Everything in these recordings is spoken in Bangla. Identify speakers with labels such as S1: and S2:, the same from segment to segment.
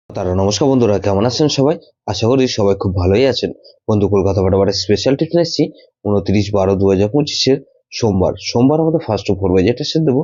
S1: নমস্কার বন্ধুরা, কেমন আছেন সবাই? আশা করি সবাই খুব ভালোই আছেন। বন্ধু, কলকাতা ফাটাফাটের স্পেশাল টিপস নিয়ে এসেছি 29/12/2025 সোমবার আমাদের ফার্স্ট ও 4 বাজেটের সেট দেবো।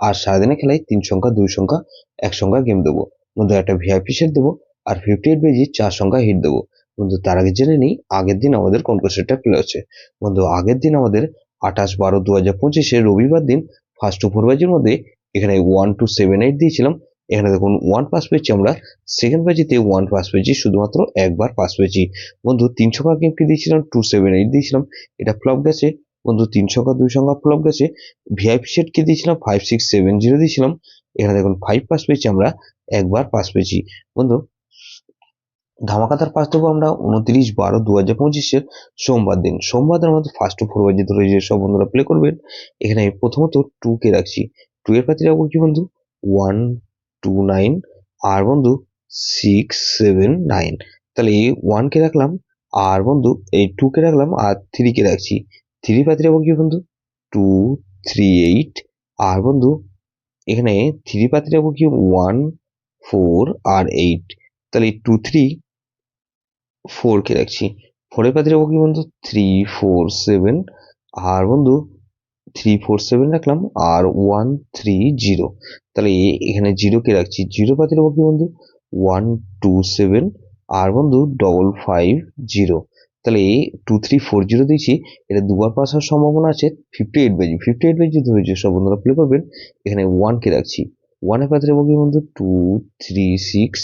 S1: আর সারাদিনে খেলায় 3 সংখ্যা, 2 সংখ্যা, 1 সংখ্যা গেম দেবো। বন্ধু, একটা ভিআইপি সেট দেবো আর 58 বেজি 4 সংখ্যা হিট দেবো। বন্ধু, তার আগে জেনে নিই আগের দিন আমাদের কোন কোন সেটটা প্লে হচ্ছে। বন্ধু, আগের দিন আমাদের 28/12/2025 রবিবার দিন ফার্স্ট ও 4 বাজির মধ্যে এখানে 1278 দিয়েছিলাম। এখানে দেখুন 1 পাস পেয়েছি আমরা। সেকেন্ড বাজিতে 1 পাস পেয়েছি, শুধুমাত্র একবার পাস পেয়েছি। বন্ধু, 3 সংখ্যা গেমকে দিয়েছিলাম 278 দিয়েছিলাম, এটা ফ্লপ গেছে। বন্ধু, 3 সংখ্যা 2 সংখ্যা ফ্লপ গেছে। ভিআইপি সেটকে দিয়েছিলাম 5670 দিয়েছিলাম, এখানে দেখুন 5 পাস পেয়েছি আমরা, একবার পাস পেয়েছি। বন্ধু, ধামাকাদার পাস দেবো আমরা 29/12/2025 সোমবার দিন আমাদের ফার্স্ট ও 4 বাজি ধরে যেসব বন্ধুরা প্লে করবেন। এখানে আমি প্রথমত 2 কে রাখছি। 2 এর পাত্রে রাখবো কি বন্ধু? 129 আর বন্ধু 679। তাহলে এই 1 কে রাখলাম আর বন্ধু এই 2 কে রাখলাম আর 3 কে রাখছি। 3 পাত্রে রাখবো কি বন্ধু? 238 আর বন্ধু এখানে 3 পাত্রে রাখবো কি? 1 4 আর 8। তাহলে 2 3 4 কে রাখছি। 4 এর পাত্রে রাখবো কি বন্ধু? 3 4 7 আর বন্ধু 3 4 7 রাখলাম আর 1 3 0। তাহলে এখানে 0 কে রাখছি। 0 পাত্রে রাখবো কি বন্ধু? 1 2 7 আর বন্ধু 5 5 0। তাহলে 2 3 4 0 দিয়েছি, এটা দুবার পাস হওয়ার সম্ভাবনা আছে। 58 বেজি ধরে যে সব বন্ধুরা প্লে করবেন, এখানে 1 কে রাখছি। 1 এর পাত্রে রাখবো কি বন্ধু? 2 3 6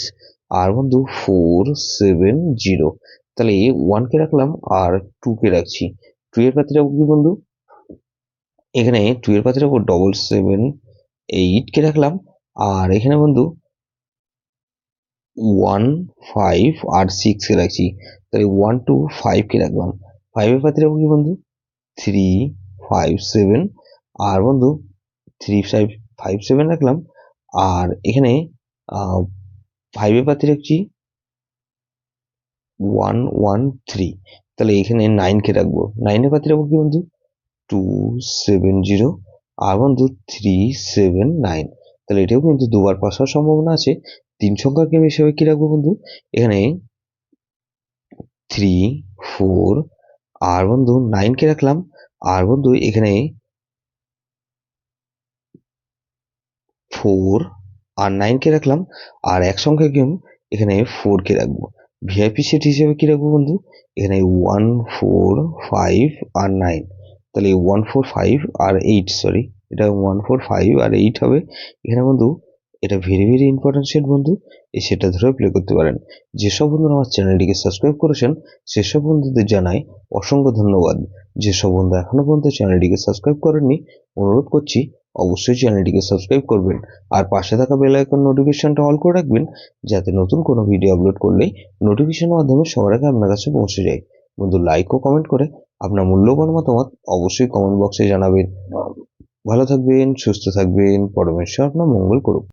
S1: আর বন্ধু 4 7 0। তাহলে 1 কে রাখলাম আর 2 কে রাখছি। 2 এর পাত্রে রাখবো কি বন্ধু? এখানে 2 এর পাত্রে রাখবো 7 7 8 কে রাখলাম আর এখানে বন্ধু 1 5 আর 6 কে রাখছি। তাহলে 1 2 5 কে রাখলাম। 5 এর পাত্রে রাখবো কি বন্ধু? 3 5 7 আর বন্ধু 3 5 5 7 রাখলাম আর এখানে 5 এর পাত্রে রাখছি 1 1 3। তাহলে এখানে 9 কে রাখবো। 9 এর পাত্রে রাখবো কি বন্ধু? 2 7 0 আর বন্ধু 3 7 9। তাহলে এটাও কিন্তু দুবার পাস হওয়ার সম্ভাবনা আছে। 3 সংখ্যা গেম হিসেবে কি রাখবো বন্ধু? এখানে 3 4 আর বন্ধু 9 কে রাখলাম আর বন্ধু এখানে 4 আর 9 কে রাখলাম আর এক সংখ্যা গেম এখানে 4 কে রাখবো। ভিআইপি সেট হিসেবে কি রাখবো বন্ধু? এখানে 1 4 5 আর 9। তাহলে 1 4 5 আর 8, সরি, এটা 1 4 5 আর 8 হবে। এখানে বন্ধু এটা ভেরি ভেরি ইম্পর্টেন্ট সেট বন্ধু, এই সেটটা ধরে প্লে করতে পারেন। যেসব বন্ধুরা আমার চ্যানেলটিকে সাবস্ক্রাইব করেছেন সেসব বন্ধুদের জানাই অসংখ্য ধন্যবাদ। যেসব বন্ধু এখনো পর্যন্ত চ্যানেলটিকে সাবস্ক্রাইব করেননি, অনুরোধ করছি অবশ্যই চ্যানেলটিকে সাবস্ক্রাইব করবেন আর পাশে থাকা বেল আইকন নোটিফিকেশনটা অল করে রাখবেন, যাতে নতুন কোনো ভিডিও আপলোড করলেই নোটিফিকেশনের মাধ্যমে সবার আগে আপনার কাছে পৌঁছে যায়। বন্ধু, লাইক ও কমেন্ট করে আপনার মূল্যবান মতামত অবশ্যই কমেন্ট বক্সে জানাবেন। ভালো থাকবেন, সুস্থ থাকবেন, পরমেশ্বর আপনার মঙ্গল করুক।